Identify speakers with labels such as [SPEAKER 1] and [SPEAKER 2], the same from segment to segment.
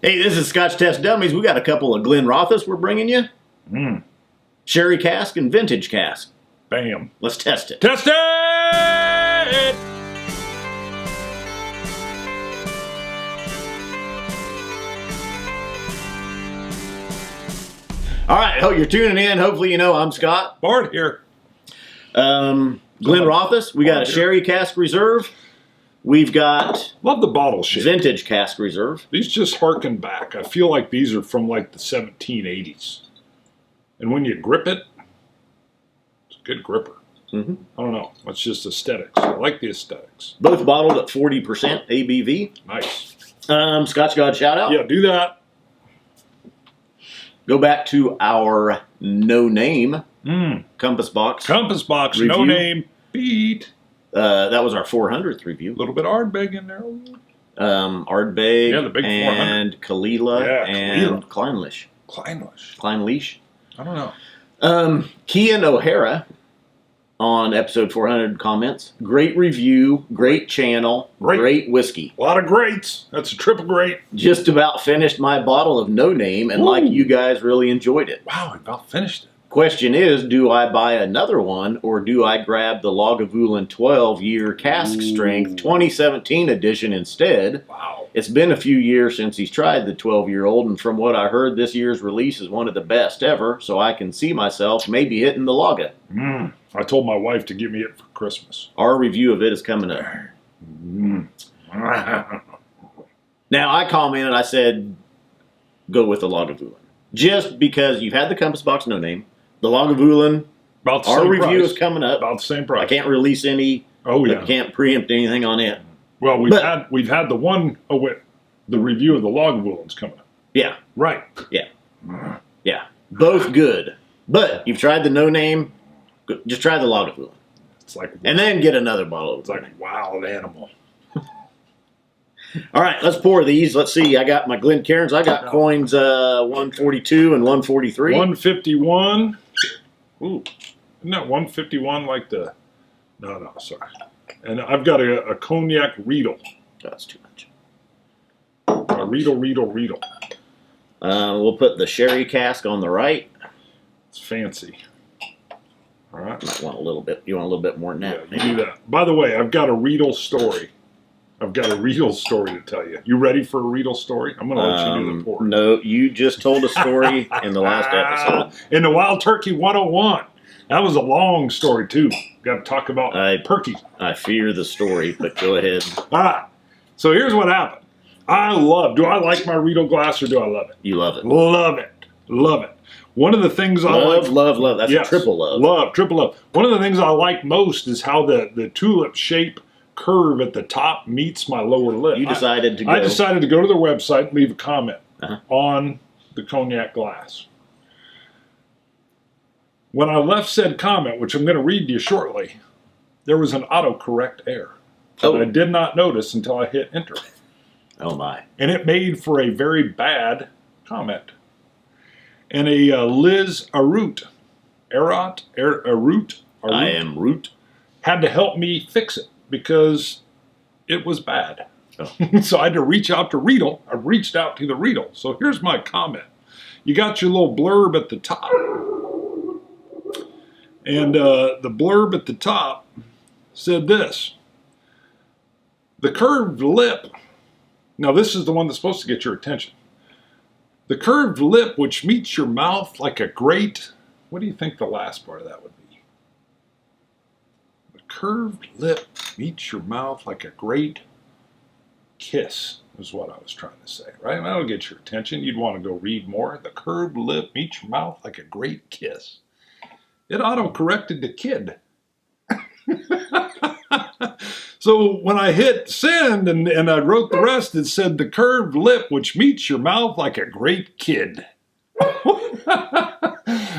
[SPEAKER 1] Hey, this is Scotch Test Dummies. We got a couple of Glenrothes we're bringing you. Sherry cask and vintage cask.
[SPEAKER 2] Bam.
[SPEAKER 1] Let's test it.
[SPEAKER 2] Test it!
[SPEAKER 1] All right, you're tuning in. Hopefully you know I'm Scott.
[SPEAKER 2] Bart here.
[SPEAKER 1] Glenrothes, we got a sherry cask reserve. We've got
[SPEAKER 2] Love the bottle shape.
[SPEAKER 1] vintage cask reserve.
[SPEAKER 2] These just harken back. I feel like these are from like the 1780s. And when you grip it, it's a good gripper. I don't know. It's just aesthetics. I like the aesthetics.
[SPEAKER 1] Both bottled at 40% ABV.
[SPEAKER 2] Nice.
[SPEAKER 1] Scotch God shout out.
[SPEAKER 2] Yeah, do that.
[SPEAKER 1] Go back to our no name compass box.
[SPEAKER 2] Compass box,
[SPEAKER 1] Review.
[SPEAKER 2] no name, beat.
[SPEAKER 1] That was our 400th review.
[SPEAKER 2] A little bit of Ardbeg in there.
[SPEAKER 1] Ardbeg,
[SPEAKER 2] Yeah, the big 400.
[SPEAKER 1] and Kalila,
[SPEAKER 2] Yeah,
[SPEAKER 1] and Kleinlich.
[SPEAKER 2] Kleinlich.
[SPEAKER 1] Kleinlich.
[SPEAKER 2] I don't know.
[SPEAKER 1] Kian O'Hara on episode 400 comments. Great review, great channel, great whiskey.
[SPEAKER 2] A lot of greats. That's a triple great.
[SPEAKER 1] Just about finished my bottle of No Name, and like you guys really enjoyed it.
[SPEAKER 2] Wow, I about finished it.
[SPEAKER 1] Question is, do I buy another one, or do I grab the Lagavulin 12-year cask strength 2017 edition instead?
[SPEAKER 2] Wow.
[SPEAKER 1] It's been a few years since he's tried the 12-year-old, and from what I heard, this year's release is one of the best ever, so I can see myself maybe hitting the Laga.
[SPEAKER 2] I told my wife to give me it for Christmas.
[SPEAKER 1] Our review of it is coming up. Now, I commented, I said, go with the Lagavulin. Just because you've had the Compass Box No Name, the Lagavulin,
[SPEAKER 2] About the
[SPEAKER 1] our
[SPEAKER 2] same
[SPEAKER 1] review
[SPEAKER 2] price.
[SPEAKER 1] is coming up.
[SPEAKER 2] About the same price.
[SPEAKER 1] I can't release any.
[SPEAKER 2] Oh yeah.
[SPEAKER 1] I can't preempt anything on it.
[SPEAKER 2] Well, we've had the one. Oh wait, the review of the Lagavulins coming up.
[SPEAKER 1] Yeah,
[SPEAKER 2] Right.
[SPEAKER 1] yeah. Both good. But you've tried the No Name, just try the Lagavulin.
[SPEAKER 2] It's like
[SPEAKER 1] And then get another bottle of
[SPEAKER 2] it's like wild animal.
[SPEAKER 1] All right, let's pour these. Let's see. I got my Glencairns. I got coins 142 and 143.
[SPEAKER 2] 151. Ooh, isn't that 151 like the? No, sorry. And I've got a cognac Riedel.
[SPEAKER 1] That's too much.
[SPEAKER 2] A Riedel.
[SPEAKER 1] We'll put the sherry cask on the right.
[SPEAKER 2] It's fancy. All right.
[SPEAKER 1] Might want a little bit. You want a little bit more than
[SPEAKER 2] Yeah,
[SPEAKER 1] that?
[SPEAKER 2] you do that. By the way, I've got a Riedel story. To tell you. You ready for a Riedel story? I'm going to let you do the pour.
[SPEAKER 1] No, you just told a story in the last episode.
[SPEAKER 2] In the Wild Turkey 101. That was a long story, too. Got to talk about turkey.
[SPEAKER 1] I fear the story, but go ahead.
[SPEAKER 2] All right. So here's what happened. Do I like my Riedel glass or do I love it?
[SPEAKER 1] You love it.
[SPEAKER 2] Love it. One of the things I like.
[SPEAKER 1] Love. That's a triple love.
[SPEAKER 2] Triple love. One of the things I like most is how the tulip shape curve at the top meets my lower lip.
[SPEAKER 1] You decided to go.
[SPEAKER 2] I decided to go to their website and leave a comment on the cognac glass. When I left said comment, which I'm going to read to you shortly, there was an autocorrect error that I did not notice until I hit enter.
[SPEAKER 1] Oh my.
[SPEAKER 2] And it made for a very bad comment. And a Liz Arut,
[SPEAKER 1] I am Root.
[SPEAKER 2] had to help me fix it because it was bad. So I had to reach out to Riedel. I reached out to the Riedel. So here's my comment. You got your little blurb at the top. And the blurb at the top said this. The curved lip. Now this is the one that's supposed to get your attention. The curved lip which meets your mouth like a great... What do you think the last part of that would be? The curved lip meets your mouth like a great kiss, is what I was trying to say, right? That'll get your attention. You'd want to go read more. The curved lip meets your mouth like a great kiss. It auto-corrected the kid. So when I hit send and I wrote the rest, it said the curved lip which meets your mouth like a great kid.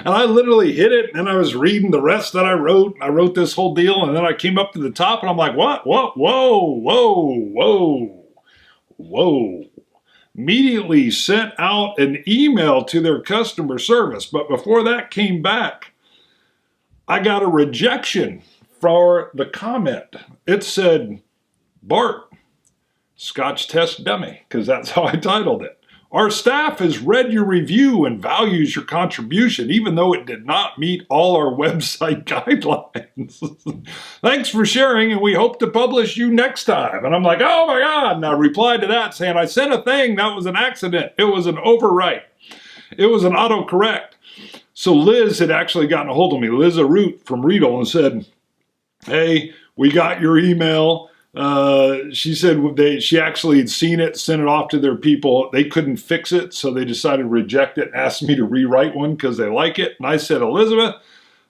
[SPEAKER 2] And I literally hit it, and I was reading the rest that I wrote. I wrote this whole deal, and then I came up to the top, and I'm like, what? Whoa. Immediately sent out an email to their customer service. But before that came back, I got a rejection for the comment. It said, Bart, Scotch Test Dummy, because that's how I titled it. Our staff has read your review and values your contribution, even though it did not meet all our website guidelines. Thanks for sharing, and we hope to publish you next time. And I'm like, oh my God. And I replied to that saying, I sent a thing. That was an accident. It was an overwrite. It was an autocorrect. So Liz had actually gotten a hold of me, Liz Aroot from Riedel, and said, hey, we got your email. She said she actually had seen it, sent it off to their people. They couldn't fix it, so they decided to reject it, asked me to rewrite one because they like it. And I said, Elizabeth,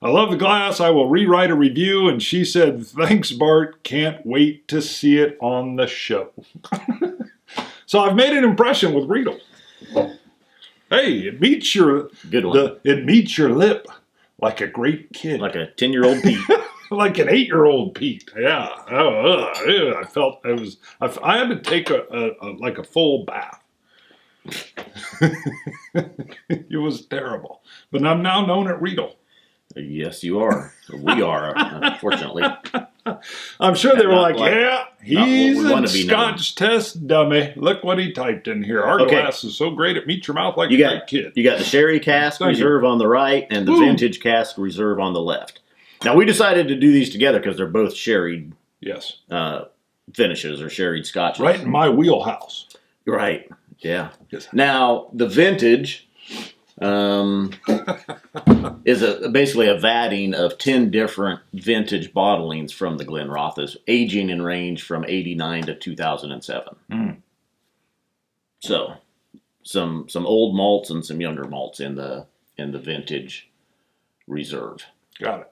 [SPEAKER 2] I love the glass. I will rewrite a review. And she said, thanks, Bart. Can't wait to see it on the show. So I've made an impression with Riedel. Hey, it meets your
[SPEAKER 1] Good one.
[SPEAKER 2] It meets your lip like a great kid,
[SPEAKER 1] Like a 10-year-old Pete.
[SPEAKER 2] like an 8-year-old Pete. Yeah. I felt it was. I had to take a full bath. It was terrible. But I'm now known at Riedel.
[SPEAKER 1] Yes, you are. We are, unfortunately.
[SPEAKER 2] I'm sure they were like,
[SPEAKER 1] like-
[SPEAKER 2] yeah,
[SPEAKER 1] not
[SPEAKER 2] he's
[SPEAKER 1] what we wanna
[SPEAKER 2] a
[SPEAKER 1] be known.
[SPEAKER 2] Scotch test dummy. Look what he typed in here. Our
[SPEAKER 1] Okay.
[SPEAKER 2] glass is so great it meets your mouth like
[SPEAKER 1] You
[SPEAKER 2] a
[SPEAKER 1] got
[SPEAKER 2] great kid.
[SPEAKER 1] You got the sherry cask
[SPEAKER 2] Thank you.
[SPEAKER 1] reserve on the right and the
[SPEAKER 2] Woo.
[SPEAKER 1] vintage cask reserve on the left. Now, we decided to do these together because they're both sherried
[SPEAKER 2] Yes.
[SPEAKER 1] finishes or sherried scotches.
[SPEAKER 2] Right in my wheelhouse.
[SPEAKER 1] Right. Yeah.
[SPEAKER 2] Yes.
[SPEAKER 1] Now, the vintage is basically a vatting of 10 different vintage bottlings from the Glenrothes, aging in range from 89 to 2007.
[SPEAKER 2] Mm.
[SPEAKER 1] So, some old malts and some younger malts in the vintage reserve.
[SPEAKER 2] Got it.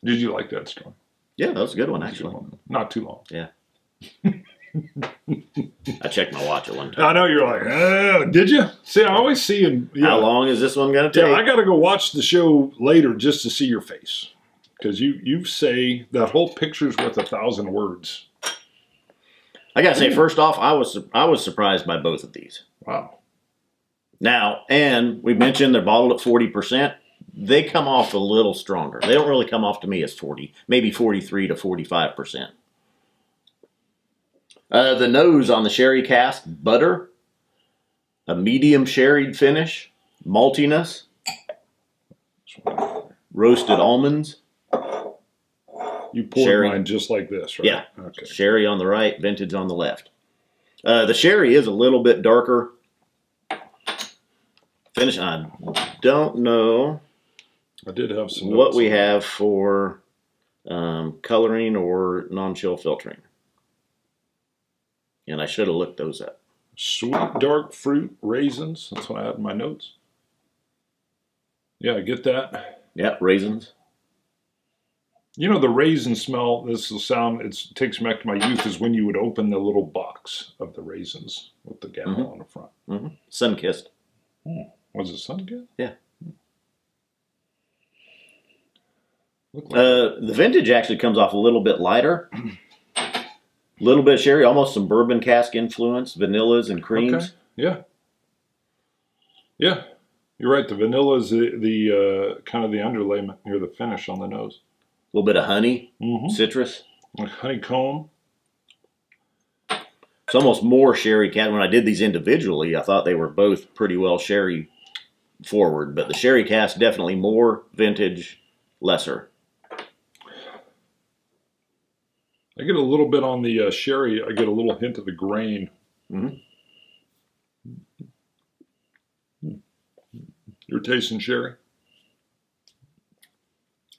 [SPEAKER 2] Did you like that storm?
[SPEAKER 1] Yeah, that was a good one, actually.
[SPEAKER 2] Not too long.
[SPEAKER 1] Yeah. I checked my watch at one time.
[SPEAKER 2] I know you're like, oh, did you? See, I always see him. Yeah,
[SPEAKER 1] How long is this one going to take?
[SPEAKER 2] yeah, I got to go watch the show later just to see your face. Because you say that whole picture's worth 1,000 words.
[SPEAKER 1] I got to say, first off, I was surprised by both of these.
[SPEAKER 2] Wow.
[SPEAKER 1] Now, and we mentioned they're bottled at 40%. They come off a little stronger. They don't really come off to me as 40, maybe 43 to 45%. The nose on the sherry cask, butter, a medium sherried finish, maltiness, roasted almonds,
[SPEAKER 2] You poured
[SPEAKER 1] Sherry.
[SPEAKER 2] mine just like this, right?
[SPEAKER 1] Yeah.
[SPEAKER 2] Okay.
[SPEAKER 1] sherry on the right, vintage on the left. The sherry is a little bit darker. Finish, I don't know
[SPEAKER 2] I did have some
[SPEAKER 1] what
[SPEAKER 2] notes
[SPEAKER 1] we
[SPEAKER 2] on that.
[SPEAKER 1] have for coloring or non-chill filtering. And I should have looked those up.
[SPEAKER 2] Sweet dark fruit raisins. That's what I had in my notes. Yeah, I get that.
[SPEAKER 1] Yeah, raisins.
[SPEAKER 2] You know, the raisin smell, this will sound, it takes me back to my youth, is when you would open the little box of the raisins with the gal on the front.
[SPEAKER 1] Mm-hmm. Sun-kissed.
[SPEAKER 2] Was it Sun-kissed?
[SPEAKER 1] Yeah.
[SPEAKER 2] Looked like
[SPEAKER 1] The vintage actually comes off a little bit lighter. A little bit of sherry, almost some bourbon cask influence, vanillas and creams.
[SPEAKER 2] Okay. Yeah. Yeah. You're right. The vanilla is the kind of the underlayment near the finish on the nose.
[SPEAKER 1] A little bit of honey,
[SPEAKER 2] Mm-hmm.
[SPEAKER 1] citrus.
[SPEAKER 2] Like honeycomb.
[SPEAKER 1] It's almost more sherry cask. When I did these individually, I thought they were both pretty well sherry forward, but the sherry cask definitely more, vintage lesser.
[SPEAKER 2] I get a little bit on the sherry. I get a little hint of the grain.
[SPEAKER 1] Mm-hmm.
[SPEAKER 2] You're tasting sherry?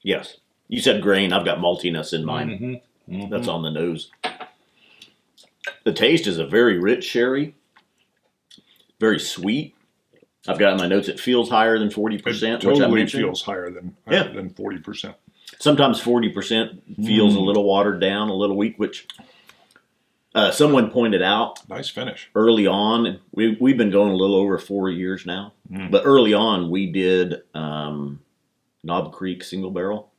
[SPEAKER 1] Yes. You said grain. I've got maltiness in mine.
[SPEAKER 2] Mm-hmm. Mm-hmm.
[SPEAKER 1] That's on the nose. The taste is a very rich sherry. Very sweet. I've got in my notes it feels higher than 40%,
[SPEAKER 2] It
[SPEAKER 1] which I
[SPEAKER 2] totally
[SPEAKER 1] mentioned.
[SPEAKER 2] feels higher than
[SPEAKER 1] Yeah.
[SPEAKER 2] 40%.
[SPEAKER 1] Sometimes 40% feels a little watered down, a little weak, which someone pointed out
[SPEAKER 2] Nice finish.
[SPEAKER 1] early on. We've been going a little over 4 years now. But early on, we did Knob Creek single barrel.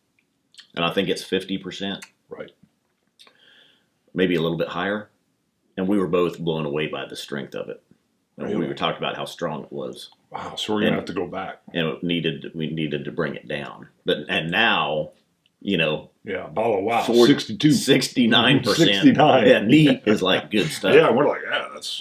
[SPEAKER 1] And I think it's 50%.
[SPEAKER 2] Right.
[SPEAKER 1] Maybe a little bit higher. And we were both blown away by the strength of it. And we
[SPEAKER 2] Really?
[SPEAKER 1] were talking about how strong it was.
[SPEAKER 2] Wow. So we're going to have to go back.
[SPEAKER 1] And we needed to bring it down. And now
[SPEAKER 2] Yeah, bottle of wow,
[SPEAKER 1] 62,
[SPEAKER 2] 69%.
[SPEAKER 1] 69%. Yeah, neat is like good stuff.
[SPEAKER 2] Yeah, we're like,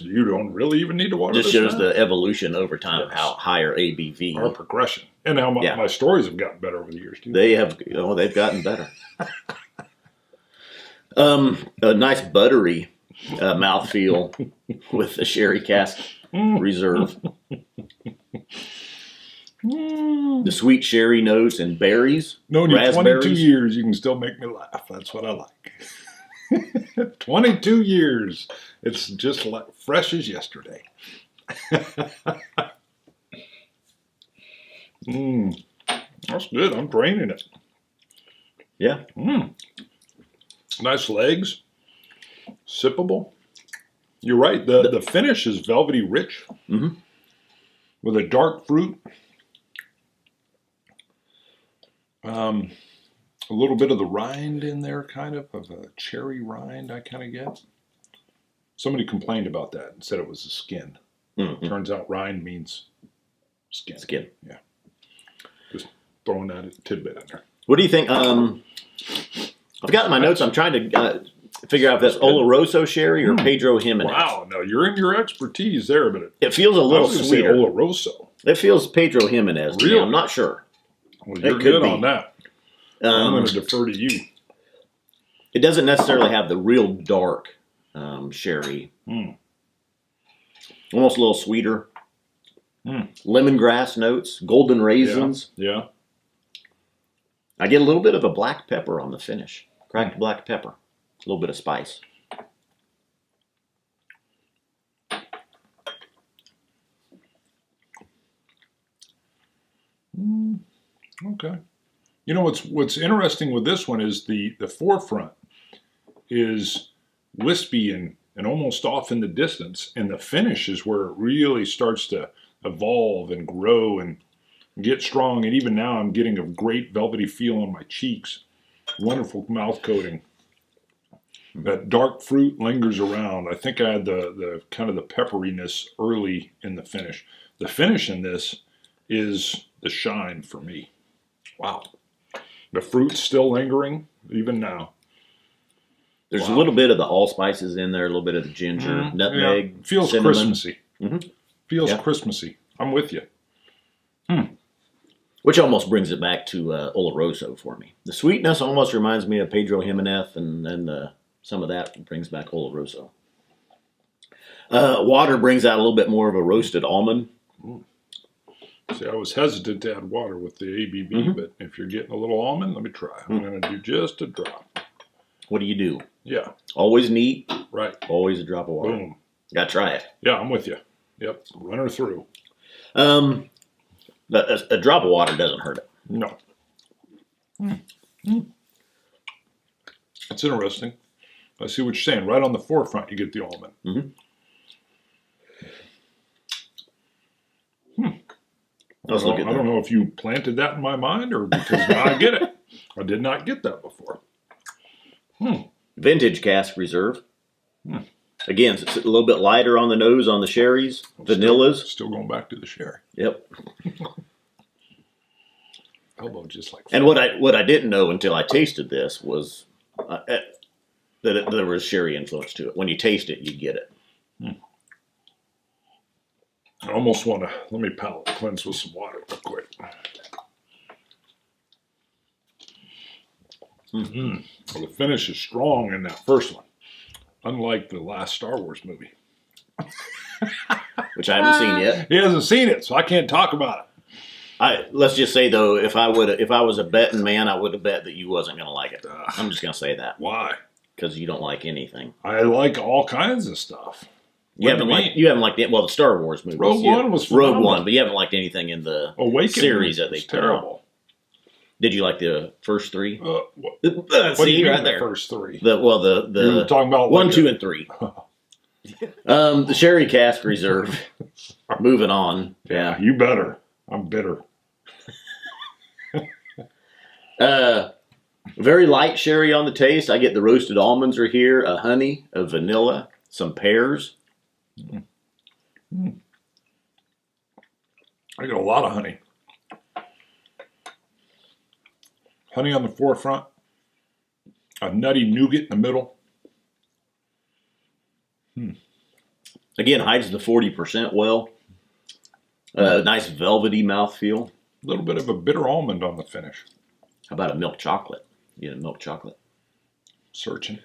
[SPEAKER 2] you don't really even need to water
[SPEAKER 1] Just
[SPEAKER 2] this
[SPEAKER 1] shows
[SPEAKER 2] now.
[SPEAKER 1] the evolution over time, how higher ABV.
[SPEAKER 2] Our progression. And how my stories have gotten better over the years, too.
[SPEAKER 1] They've gotten better. A nice buttery mouthfeel with the Sherry Cask Reserve. The sweet sherry notes and berries.
[SPEAKER 2] Known you 22 years, you can still make me laugh. That's what I like. 22 years. It's just like fresh as yesterday. That's good. I'm draining it.
[SPEAKER 1] Yeah.
[SPEAKER 2] Nice legs. Sippable. You're right. The finish is velvety rich with a dark fruit. A little bit of the rind in there, kind of a cherry rind I kind of get. Somebody complained about that and said it was a skin. Turns out rind means skin.
[SPEAKER 1] Skin.
[SPEAKER 2] Yeah. Just throwing that tidbit in there.
[SPEAKER 1] What do you think? I've got in my notes. I'm trying to figure out if that's Oloroso sherry or Pedro Jimenez.
[SPEAKER 2] Wow, no, you're in your expertise there, but
[SPEAKER 1] it feels a little sweeter.
[SPEAKER 2] Oloroso.
[SPEAKER 1] It feels Pedro Jimenez.
[SPEAKER 2] Really?
[SPEAKER 1] I'm not sure.
[SPEAKER 2] Well, you're good on that. I'm going to defer to you.
[SPEAKER 1] It doesn't necessarily have the real dark sherry. Almost a little sweeter. Lemongrass notes, golden raisins.
[SPEAKER 2] Yeah.
[SPEAKER 1] I get a little bit of a black pepper on the finish. Cracked black pepper. A little bit of spice.
[SPEAKER 2] Okay. You know what's interesting with this one is the forefront is wispy and almost off in the distance, and the finish is where it really starts to evolve and grow and get strong. And even now I'm getting a great velvety feel on my cheeks. Wonderful mouth coating. That dark fruit lingers around. I think I had the kind of the pepperiness early in the finish. The finish in this is the shine for me. Wow. The fruit's still lingering, even now.
[SPEAKER 1] There's a little bit of the allspices in there, a little bit of the ginger, nutmeg,
[SPEAKER 2] yeah. Feels
[SPEAKER 1] cinnamon.
[SPEAKER 2] Christmassy. Feels Christmassy. I'm with you.
[SPEAKER 1] Which almost brings it back to Oloroso for me. The sweetness almost reminds me of Pedro Jimenez, and then some of that brings back Oloroso. Water brings out a little bit more of a roasted almond.
[SPEAKER 2] See, I was hesitant to add water with the ABV, but if you're getting a little almond, let me try. I'm going to do just a drop.
[SPEAKER 1] What do you do?
[SPEAKER 2] Yeah.
[SPEAKER 1] Always neat.
[SPEAKER 2] Right.
[SPEAKER 1] Always a drop of water.
[SPEAKER 2] Boom.
[SPEAKER 1] Got to try it.
[SPEAKER 2] Yeah, I'm with you. Yep. Run her through.
[SPEAKER 1] A drop of water doesn't hurt it.
[SPEAKER 2] No. That's interesting. I see what you're saying. Right on the forefront, you get the almond. I don't know if you planted that in my mind or because now I get it. I did not get that before.
[SPEAKER 1] Vintage Cask Reserve. Again, it's a little bit lighter on the nose on the sherries, vanillas.
[SPEAKER 2] Still going back to the sherry.
[SPEAKER 1] Yep.
[SPEAKER 2] Elbow just like.
[SPEAKER 1] And what I didn't know until I tasted this was that there was sherry influence to it. When you taste it, you get it.
[SPEAKER 2] I almost want to, let me palate cleanse with some water real quick. Well, the finish is strong in that first one, unlike the last Star Wars movie.
[SPEAKER 1] Which I haven't seen yet.
[SPEAKER 2] He hasn't seen it, so I can't talk about it.
[SPEAKER 1] Let's just say though, if I was a betting man, I would have bet that you wasn't going to like it. I'm just going to say that.
[SPEAKER 2] Why?
[SPEAKER 1] Because you don't like anything.
[SPEAKER 2] I like all kinds of stuff.
[SPEAKER 1] You haven't liked the Star Wars movies.
[SPEAKER 2] Rogue One was phenomenal.
[SPEAKER 1] Rogue One, but you haven't liked anything in the series that they put
[SPEAKER 2] terrible.
[SPEAKER 1] out. Did you like the first three?
[SPEAKER 2] What do you mean the first three?
[SPEAKER 1] You were talking about 1, 2, and 3. The Sherry Cask Reserve. Moving on.
[SPEAKER 2] Yeah, you better. I'm bitter.
[SPEAKER 1] Very light sherry on the taste. I get the roasted almonds are here, a honey, a vanilla, some pears.
[SPEAKER 2] I get a lot of honey. Honey on the forefront, A nutty nougat in the middle.
[SPEAKER 1] Again, hides the 40% well. Nice velvety mouthfeel.
[SPEAKER 2] A little bit of a bitter almond on the finish.
[SPEAKER 1] How about a milk chocolate? You get a milk chocolate.
[SPEAKER 2] Searching.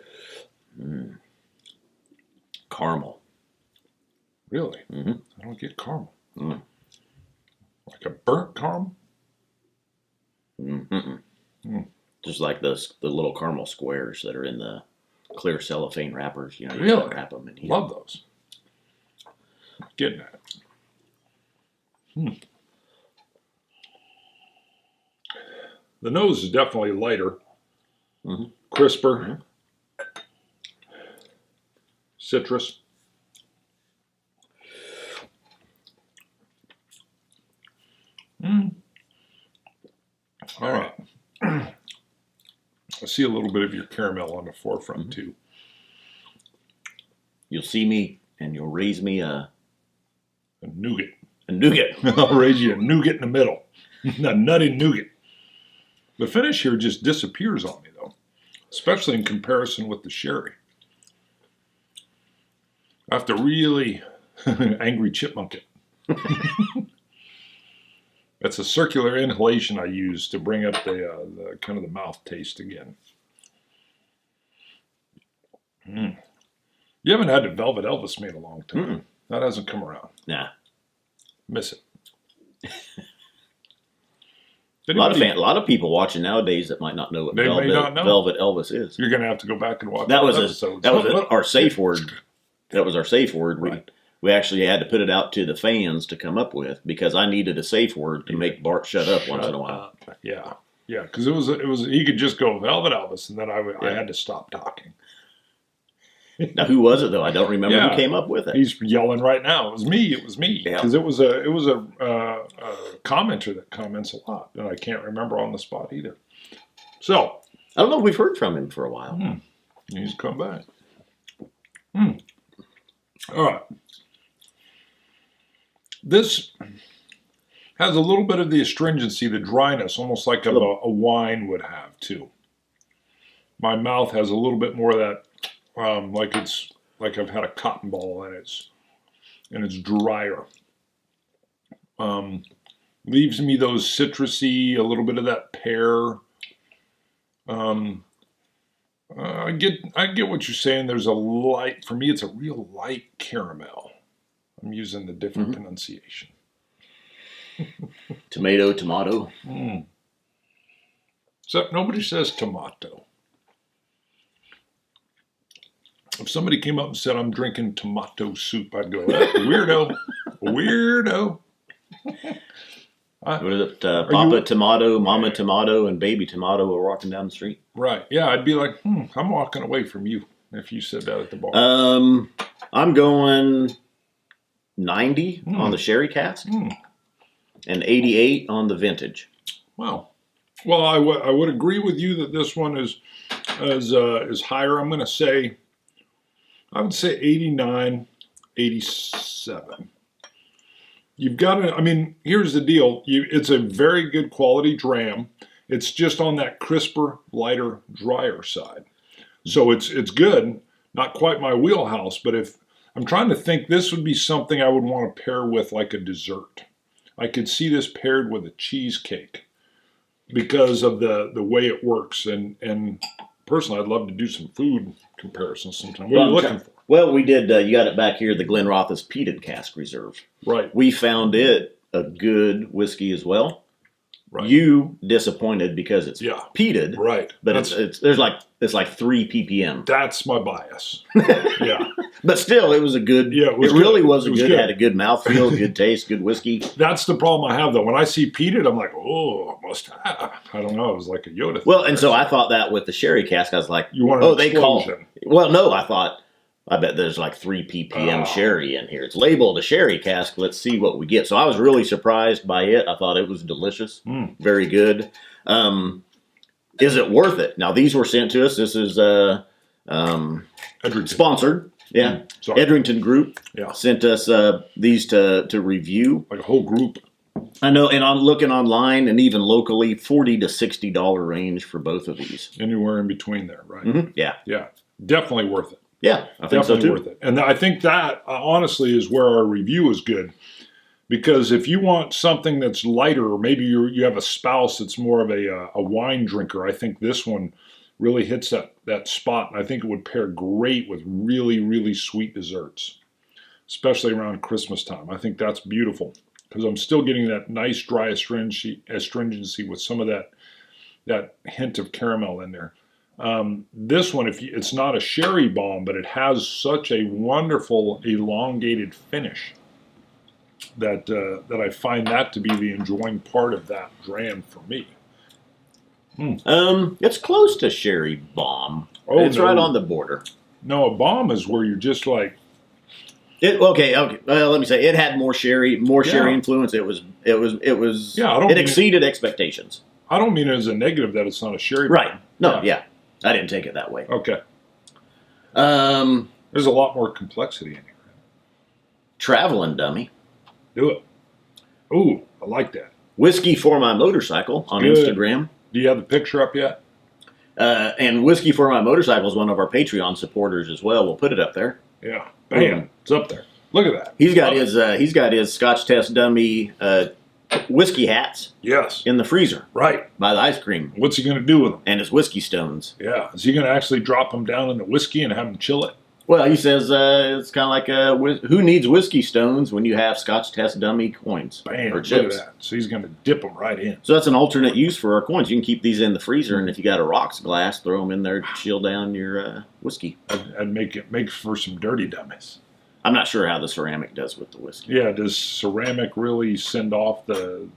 [SPEAKER 1] Caramel.
[SPEAKER 2] Really?
[SPEAKER 1] Mm-hmm.
[SPEAKER 2] I don't get caramel.
[SPEAKER 1] Mm.
[SPEAKER 2] Like a burnt caramel?
[SPEAKER 1] Just like the little caramel squares that are in the clear cellophane wrappers. You know, you
[SPEAKER 2] Really?
[SPEAKER 1] just wrap them in here.
[SPEAKER 2] Love those. Getting that. The nose is definitely lighter, crisper, citrus. All right. I see a little bit of your caramel on the forefront too.
[SPEAKER 1] You'll see me and you'll raise me a
[SPEAKER 2] nougat.
[SPEAKER 1] A nougat.
[SPEAKER 2] I'll raise you a nougat in the middle. A nutty nougat. The finish here just disappears on me, though, especially in comparison with the sherry. I have to really angry chipmunk it. That's a circular inhalation I use to bring up the kind of the mouth taste again. You haven't had a Velvet Elvis made a long time. That hasn't come around.
[SPEAKER 1] Nah.
[SPEAKER 2] Miss it.
[SPEAKER 1] A lot of people watching nowadays that might not know what Velvet Elvis is.
[SPEAKER 2] You're going to have to go back and watch
[SPEAKER 1] that was
[SPEAKER 2] episodes.
[SPEAKER 1] our safe word. That was our safe word.
[SPEAKER 2] Right.
[SPEAKER 1] We actually had to put it out to the fans to come up with because I needed a safe word to make Bart shut up once in a while.
[SPEAKER 2] Yeah, because it was he could just go Velvet Elvis, and then I had to stop talking.
[SPEAKER 1] Now, who was it though? I don't remember who came up with it.
[SPEAKER 2] He's yelling right now. It was me. Because it was a commenter that comments a lot, and I can't remember on the spot either. So
[SPEAKER 1] I don't know if we've heard from him for a while.
[SPEAKER 2] He's come back. All right. This has a little bit of the astringency, the dryness, almost like a wine would have too. My mouth has a little bit more of that. Like I've had a cotton ball and it's drier. Leaves me those citrusy, a little bit of that pear. I get what you're saying. There's a light, for me it's a real light caramel. I'm using the different pronunciation.
[SPEAKER 1] Tomato.
[SPEAKER 2] Except nobody says tomato. If somebody came up and said, I'm drinking tomato soup, I'd go, weirdo. Weirdo.
[SPEAKER 1] What is it? Papa Tomato, Mama Tomato, and Baby Tomato are walking down the street.
[SPEAKER 2] Right. Yeah, I'd be like, I'm walking away from you if you said that at the bar.
[SPEAKER 1] I'm going 90 on the sherry cask and 88 on the vintage.
[SPEAKER 2] Wow. Well, I would agree with you that this one is higher. I'm going to say, I would say 89, 87. You've got to, I mean, here's the deal. It's a very good quality dram. It's just on that crisper, lighter, drier side. So it's good. Not quite my wheelhouse, but if I'm trying to think, this would be something I would want to pair with like a dessert. I could see this paired with a cheesecake because of the way it works. And personally, I'd love to do some food comparisons sometime. What are you looking for?
[SPEAKER 1] Well, we did. You got it back here, the Glenrothes Peated Cask Reserve.
[SPEAKER 2] Right.
[SPEAKER 1] We found it a good whiskey as well.
[SPEAKER 2] Right.
[SPEAKER 1] You disappointed because it's peated.
[SPEAKER 2] Right.
[SPEAKER 1] But it's like 3 ppm.
[SPEAKER 2] That's my bias. Yeah.
[SPEAKER 1] But still, it was a good. Yeah, it really was a good. Had a good mouthfeel, good taste, good whiskey.
[SPEAKER 2] That's the problem I have though. When I see peated, I'm like, oh, I must have. I don't know. It was like a Yoda thing.
[SPEAKER 1] Well, and so I thought that with the sherry cask, I was like,
[SPEAKER 2] you want an explosion.
[SPEAKER 1] Well, no, I thought. I bet there's like 3 ppm sherry in here. It's labeled a sherry cask. Let's see what we get. So I was really surprised by it. I thought it was delicious. Very good. Is it worth it? Now, these were sent to us. This is sponsored. Yeah. Edrington Group sent us these to review.
[SPEAKER 2] Like a whole group.
[SPEAKER 1] I know, and I'm looking online and even locally, $40 to $60 range for both of these.
[SPEAKER 2] Anywhere in between there, right?
[SPEAKER 1] Mm-hmm. Yeah.
[SPEAKER 2] Yeah. Definitely worth it.
[SPEAKER 1] Yeah, I think
[SPEAKER 2] Definitely
[SPEAKER 1] so too.
[SPEAKER 2] worth it. And I think that, honestly, is where our review is good. Because if you want something that's lighter, or maybe you have a spouse that's more of a wine drinker, I think this one really hits that spot. And I think it would pair great with really, really sweet desserts, especially around Christmas time. I think that's beautiful because I'm still getting that nice dry astringency with some of that hint of caramel in there. This one, it's not a sherry bomb, but it has such a wonderful elongated finish that I find that to be the enjoying part of that dram for me.
[SPEAKER 1] It's close to sherry bomb.
[SPEAKER 2] Oh,
[SPEAKER 1] it's
[SPEAKER 2] no.
[SPEAKER 1] right on the border.
[SPEAKER 2] No, a bomb is where you're just like.
[SPEAKER 1] Okay. Let me say it had more sherry influence. It was.
[SPEAKER 2] Yeah,
[SPEAKER 1] it exceeded expectations.
[SPEAKER 2] I don't mean it as a negative that it's not a sherry bomb.
[SPEAKER 1] Right. No. Yeah. I didn't take it that way.
[SPEAKER 2] Okay.
[SPEAKER 1] Um,
[SPEAKER 2] There's a lot more complexity in here.
[SPEAKER 1] Traveling dummy.
[SPEAKER 2] Do it. Ooh, I like that.
[SPEAKER 1] Whiskey for my motorcycle on
[SPEAKER 2] Good.
[SPEAKER 1] Instagram.
[SPEAKER 2] Do you have the picture up yet?
[SPEAKER 1] And Whiskey for my motorcycle is one of our Patreon supporters as well. We'll put it up there.
[SPEAKER 2] Yeah. Bam. It's up there. Look at that.
[SPEAKER 1] He's got his Scotch Test Dummy whiskey hats.
[SPEAKER 2] Yes.
[SPEAKER 1] In the freezer.
[SPEAKER 2] Right.
[SPEAKER 1] By the ice cream.
[SPEAKER 2] What's he going to do with them?
[SPEAKER 1] And his whiskey stones.
[SPEAKER 2] Yeah. Is he going to actually drop them down in the whiskey and have them chill it?
[SPEAKER 1] Well, he says it's kind of like who needs whiskey stones when you have Scotch Test Dummy coins
[SPEAKER 2] Bam.
[SPEAKER 1] or chips?
[SPEAKER 2] Look at that. So he's going to dip them right in.
[SPEAKER 1] So that's an alternate use for our coins. You can keep these in the freezer, and if you got a rocks glass, throw them in there to chill down your whiskey.
[SPEAKER 2] I'd make for some dirty dummies.
[SPEAKER 1] I'm not sure how the ceramic does with the whiskey.
[SPEAKER 2] Yeah. Does ceramic really send off the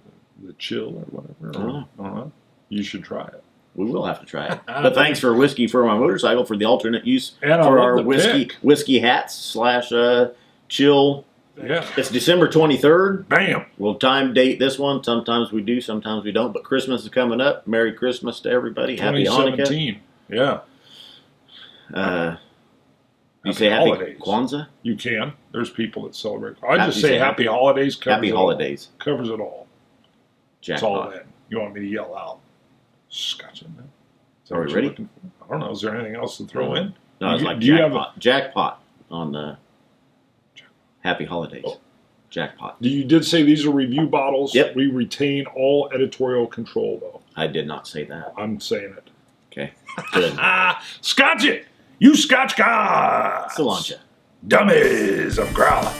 [SPEAKER 2] chill or whatever?
[SPEAKER 1] I don't know.
[SPEAKER 2] You should try it.
[SPEAKER 1] We will have to try it. But thanks for Whiskey for my motorcycle for the alternate use
[SPEAKER 2] And
[SPEAKER 1] for
[SPEAKER 2] I love
[SPEAKER 1] our
[SPEAKER 2] the
[SPEAKER 1] whiskey hats / chill.
[SPEAKER 2] Yeah.
[SPEAKER 1] It's December 23rd.
[SPEAKER 2] Bam.
[SPEAKER 1] We'll time date this one. Sometimes we do, sometimes we don't. But Christmas is coming up. Merry Christmas to everybody. Happy Hanukkah.
[SPEAKER 2] 2017. Yeah.
[SPEAKER 1] You say happy
[SPEAKER 2] holidays.
[SPEAKER 1] Kwanzaa?
[SPEAKER 2] You can. There's people that celebrate. I just
[SPEAKER 1] You
[SPEAKER 2] say
[SPEAKER 1] say
[SPEAKER 2] happy holidays. Covers
[SPEAKER 1] Happy
[SPEAKER 2] it
[SPEAKER 1] holidays.
[SPEAKER 2] All. Covers it all. It's all
[SPEAKER 1] Jackpot.
[SPEAKER 2] that. You want me to yell out? Scotch in there. Is that
[SPEAKER 1] Are
[SPEAKER 2] what
[SPEAKER 1] we
[SPEAKER 2] you're
[SPEAKER 1] ready?
[SPEAKER 2] looking for? I don't know. Is there anything else to throw in?
[SPEAKER 1] No, it's
[SPEAKER 2] Do
[SPEAKER 1] like
[SPEAKER 2] you have
[SPEAKER 1] jackpot. Jackpot on the Happy Holidays.
[SPEAKER 2] Oh.
[SPEAKER 1] Jackpot.
[SPEAKER 2] You did say these are review bottles.
[SPEAKER 1] Yep.
[SPEAKER 2] We retain all editorial control, though.
[SPEAKER 1] I did not say that.
[SPEAKER 2] I'm saying it.
[SPEAKER 1] Okay. Good.
[SPEAKER 2] Scotch it! You Scotch guys!
[SPEAKER 1] Cilantro.
[SPEAKER 2] Dummies! I'm growling.